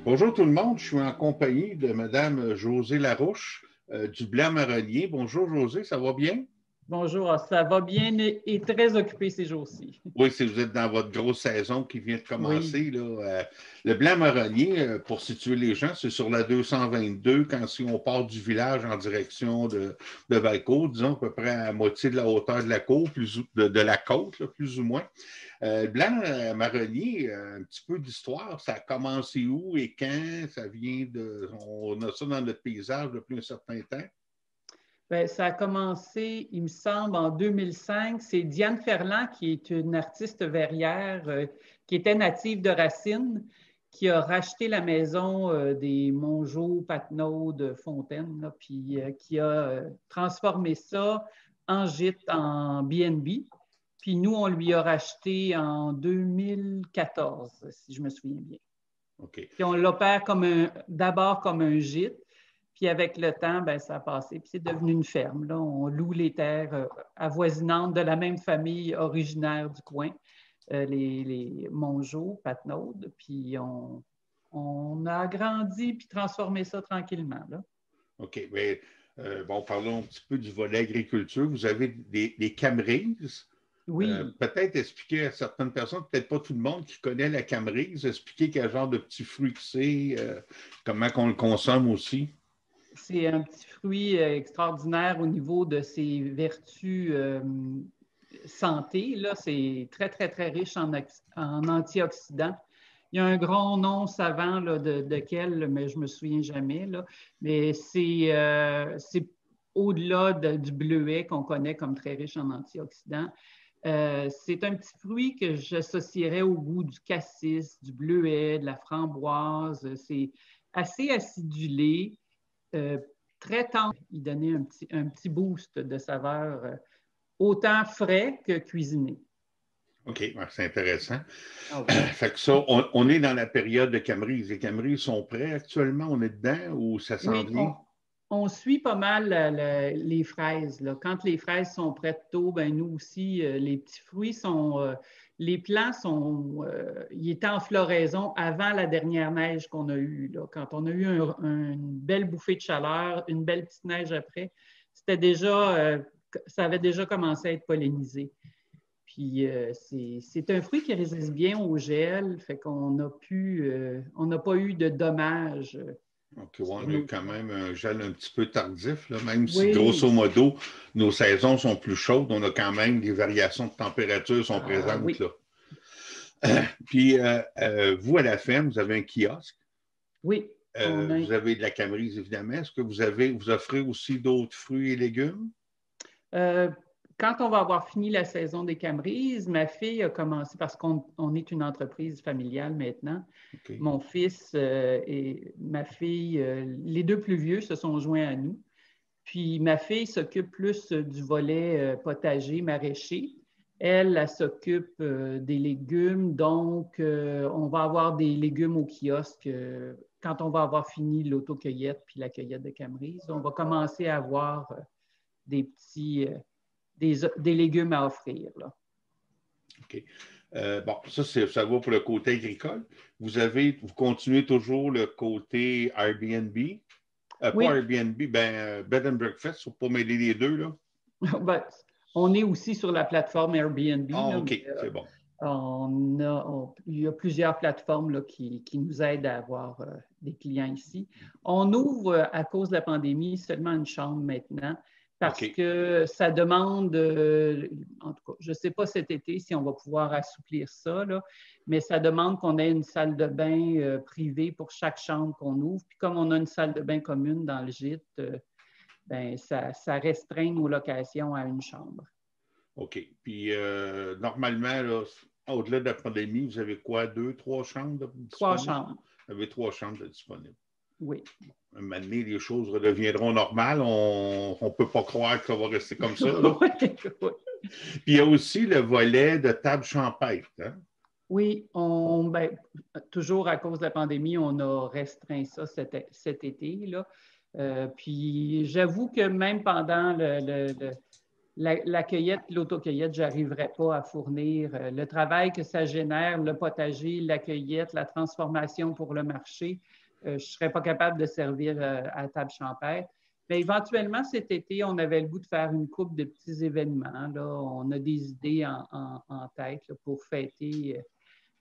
Bonjour tout le monde, je suis en compagnie de Mme Josée Larouche du Blanc Marronnier. Bonjour Josée, ça va bien? Bonjour, ça va bien et très occupé ces jours-ci. Oui, si vous êtes dans votre grosse saison qui vient de Oui, commencer, là, le Blanc Marronnier, pour situer les gens, c'est sur la 222, si on part du village en direction de Valcourt, disons à peu près à moitié de la hauteur de la cour, de la côte, là, plus ou moins. Le Blanc Marronnier, un petit peu d'histoire, ça a commencé où et quand? Ça vient de. On a ça dans notre paysage depuis un certain temps. bien, ça a commencé, il me semble, en 2005. C'est Diane Ferland, qui est une artiste verrière qui était native de Racine, qui a racheté la maison des Mongeau, Patnaud, de Fontaine, là, puis qui a transformé ça en gîte, en B&B. Puis nous, on lui a racheté en 2014, si je me souviens bien. OK. Puis on l'opère d'abord comme un gîte, puis avec le temps, bien, ça a passé, puis c'est devenu une ferme. Là. On loue les terres avoisinantes de la même famille originaire du coin, les Mongeau, Patnaud, puis on a agrandi puis transformé ça tranquillement. Là. OK. Mais, bon, parlons un petit peu du volet agriculture. Vous avez des camerises. Oui, Peut-être expliquer à certaines personnes, peut-être pas tout le monde qui connaît la camerise, expliquer quel genre de petits fruits que c'est, comment on le consomme aussi. c'est un petit fruit extraordinaire au niveau de ses vertus santé. Là, c'est très, très, très riche en antioxydants. Il y a un grand nom savant là, de quel, mais je ne me souviens jamais. Là. Mais c'est au-delà du bleuet qu'on connaît comme très riche en antioxydants. C'est un petit fruit que j'associerais au goût du cassis, du bleuet, de la framboise. C'est assez acidulé, euh, très tendre. Il donnait un petit boost de saveur, autant frais que cuisiné. OK, ouais, c'est intéressant. Ah oui. Fait que ça, on est dans la période de camerise. Les camerises sont prêts actuellement? On est dedans ou ça s'en Oui, vient? on suit pas mal les fraises. Là. Quand les fraises sont prêtes tôt, ben nous aussi, les petits fruits sont. Les plants sont. Ils étaient en floraison avant la dernière neige qu'on a eue. Là. Quand on a eu une belle bouffée de chaleur, une belle petite neige après, c'était déjà. Ça avait déjà commencé à être pollinisé. Puis c'est un fruit qui résiste bien au gel, fait on n'a pas eu de dommages OK, ouais, sur on a eu nos quand plants. même un gel un petit peu tardif, là, même si grosso Oui, modo, nos saisons sont plus chaudes, on a quand même des variations de température sont présentes oui, là. Puis vous, à la ferme, vous avez un kiosque. oui. On a, Vous avez de la camerise, évidemment. Est-ce que vous offrez aussi d'autres fruits et légumes? euh, quand on va avoir fini la saison des camerises, ma fille a commencé, parce qu'on est une entreprise familiale maintenant, OK. mon fils et ma fille, les deux plus vieux se sont joints à nous. Puis ma fille s'occupe plus du volet potager, maraîcher. Elle s'occupe des légumes. Donc, on va avoir des légumes au kiosque quand on va avoir fini l'autocueillette puis la cueillette de Camerise. On va commencer à avoir des petits des légumes à offrir. Là. OK. Bon, ça va pour le côté agricole. Vous continuez toujours le côté Airbnb. Pas Oui, Airbnb, Bed and Breakfast, pour pas mêler les deux, là. ben, on est aussi sur la plateforme Airbnb, Ah, là, mais OK, c'est bon. il y a plusieurs plateformes là, qui nous aident à avoir des clients ici. On ouvre, à cause de la pandémie, seulement une chambre maintenant parce OK. que ça demande, en tout cas, je ne sais pas cet été si on va pouvoir assouplir ça, là, mais ça demande qu'on ait une salle de bain privée pour chaque chambre qu'on ouvre. Puis comme on a une salle de bain commune dans le gîte, ben, ça restreint nos locations à une chambre. OK. Puis, normalement, là, au-delà de la pandémie, vous avez quoi, deux, trois chambres Trois disponibles? chambres, Vous avez trois chambres disponibles. oui. Un moment donné, les choses redeviendront normales. On ne peut pas croire que ça va rester comme ça, là. Oui, oui. Puis, il y a aussi le volet de table champêtre, hein? Oui, ben, toujours à cause de la pandémie, on a restreint ça cet été, là. Puis j'avoue que même pendant la cueillette, l'autocueillette, je n'arriverais pas à fournir le travail que ça génère, le potager, la cueillette, la transformation pour le marché. je ne serais pas capable de servir à la table champêtre. Mais éventuellement, cet été, on avait le goût de faire une couple de petits événements. Là. On a des idées en tête là, pour fêter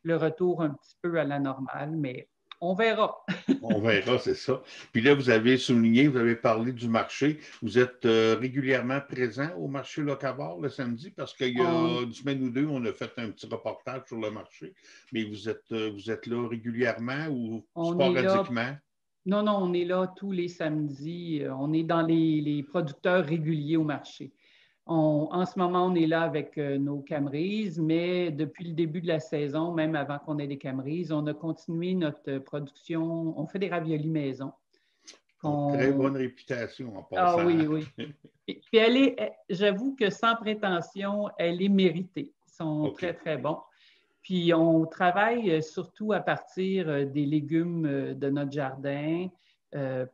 le retour un petit peu à la normale, mais on verra. On verra, c'est ça. Puis là, vous avez souligné, vous avez parlé du marché. Vous êtes régulièrement présent au marché Locavor le samedi parce qu'il y a une semaine ou deux, on a fait un petit reportage sur le marché. Mais vous êtes là régulièrement ou sporadiquement? Non, on est là tous les samedis. On est dans les producteurs réguliers au marché. En ce moment, on est là avec nos camerises, mais depuis le début de la saison, même avant qu'on ait des camerises, on a continué notre production. On fait des raviolis maison. Très bonne réputation en passant. Ah oui, oui. Puis j'avoue que sans prétention, elle est méritée. Ils sont très, très bons. Puis on travaille surtout à partir des légumes de notre jardin,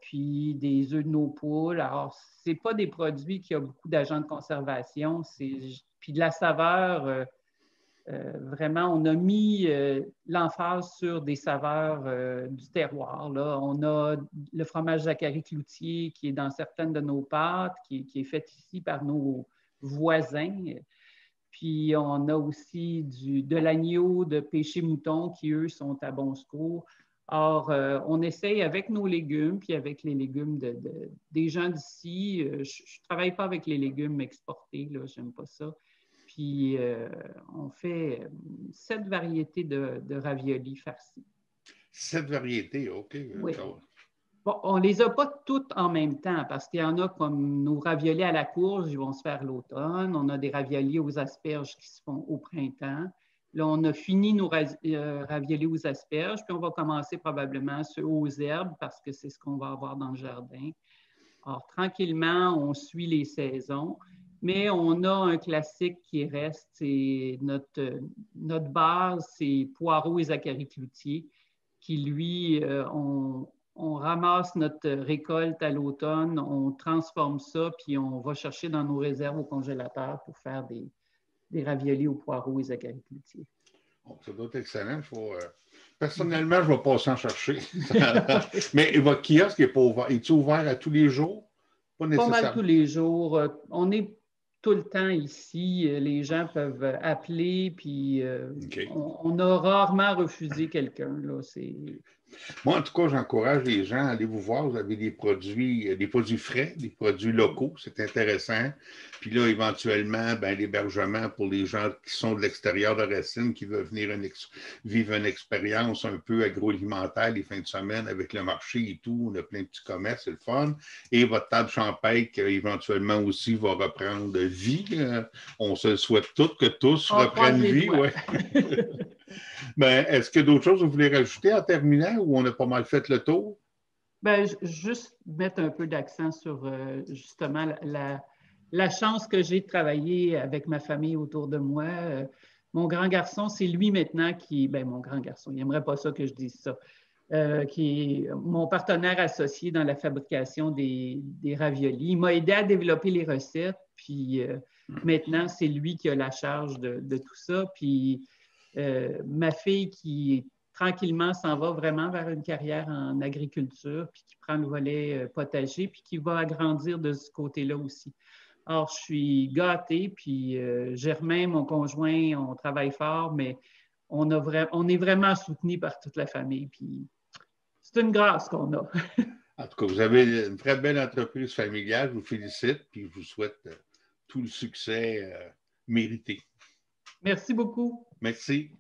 puis des œufs de nos poules. Alors, ce n'est pas des produits qui ont beaucoup d'agents de conservation, puis de la saveur. Vraiment, on a mis l'emphase sur des saveurs du terroir. Là. On a le fromage Zacharie Cloutier qui est dans certaines de nos pâtes, qui est fait ici par nos voisins. Puis on a aussi de l'agneau de Péché Mouton qui, eux, sont à bon secours. Or, on essaye avec nos légumes, puis avec les légumes des gens d'ici. Je ne travaille pas avec les légumes exportés, là, j'aime pas ça. Puis on fait 7 variétés de raviolis farcis. 7 variétés, OK. Oui. Bon, on ne les a pas toutes en même temps parce qu'il y en a comme nos raviolis à la courge, ils vont se faire l'automne. On a des raviolis aux asperges qui se font au printemps. Là, on a fini nos raviolis aux asperges, puis on va commencer probablement ceux aux herbes parce que c'est ce qu'on va avoir dans le jardin. Alors, tranquillement, on suit les saisons, mais on a un classique qui reste, c'est notre base, c'est poireaux et Zacharie Cloutier, qui, lui, on ramasse notre récolte à l'automne, on transforme ça, puis on va chercher dans nos réserves au congélateur pour faire des raviolis aux poireaux et Zacharie Cloutier. Bon, ça doit être excellent. Personnellement, je ne vais pas s'en chercher. Mais votre kiosque n'est pas ouvert. Est-il ouvert à tous les jours? Pas mal tous les jours. On est tout le temps ici. Les gens peuvent appeler, puis on a rarement refusé quelqu'un. Moi, en tout cas, j'encourage les gens à aller vous voir. Vous avez des produits frais, des produits locaux. C'est intéressant. Puis là, éventuellement, l'hébergement pour les gens qui sont de l'extérieur de Racine, qui veulent venir vivre une expérience un peu agroalimentaire les fins de semaine avec le marché et tout. On a plein de petits commerces, c'est le fun. Et votre table champêtre, éventuellement aussi, va reprendre vie. On se souhaite que tous reprennent vie. Ouais. Est-ce qu'il y a d'autres choses que vous voulez rajouter en terminant ou on a pas mal fait le tour? Juste mettre un peu d'accent sur justement la chance que j'ai de travailler avec ma famille autour de moi. Mon grand garçon, c'est lui maintenant mon grand garçon, il n'aimerait pas ça que je dise ça, qui est mon partenaire associé dans la fabrication des raviolis. Il m'a aidé à développer les recettes, puis maintenant, c'est lui qui a la charge de tout ça. Puis ma fille qui tranquillement s'en va vraiment vers une carrière en agriculture, puis qui prend le volet potager, puis qui va agrandir de ce côté-là aussi. Or, je suis gâtée, puis Germain, mon conjoint, on travaille fort, mais on est vraiment soutenus par toute la famille, puis c'est une grâce qu'on a. En tout cas, vous avez une très belle entreprise familiale, je vous félicite, puis je vous souhaite tout le succès mérité. Merci beaucoup. Merci.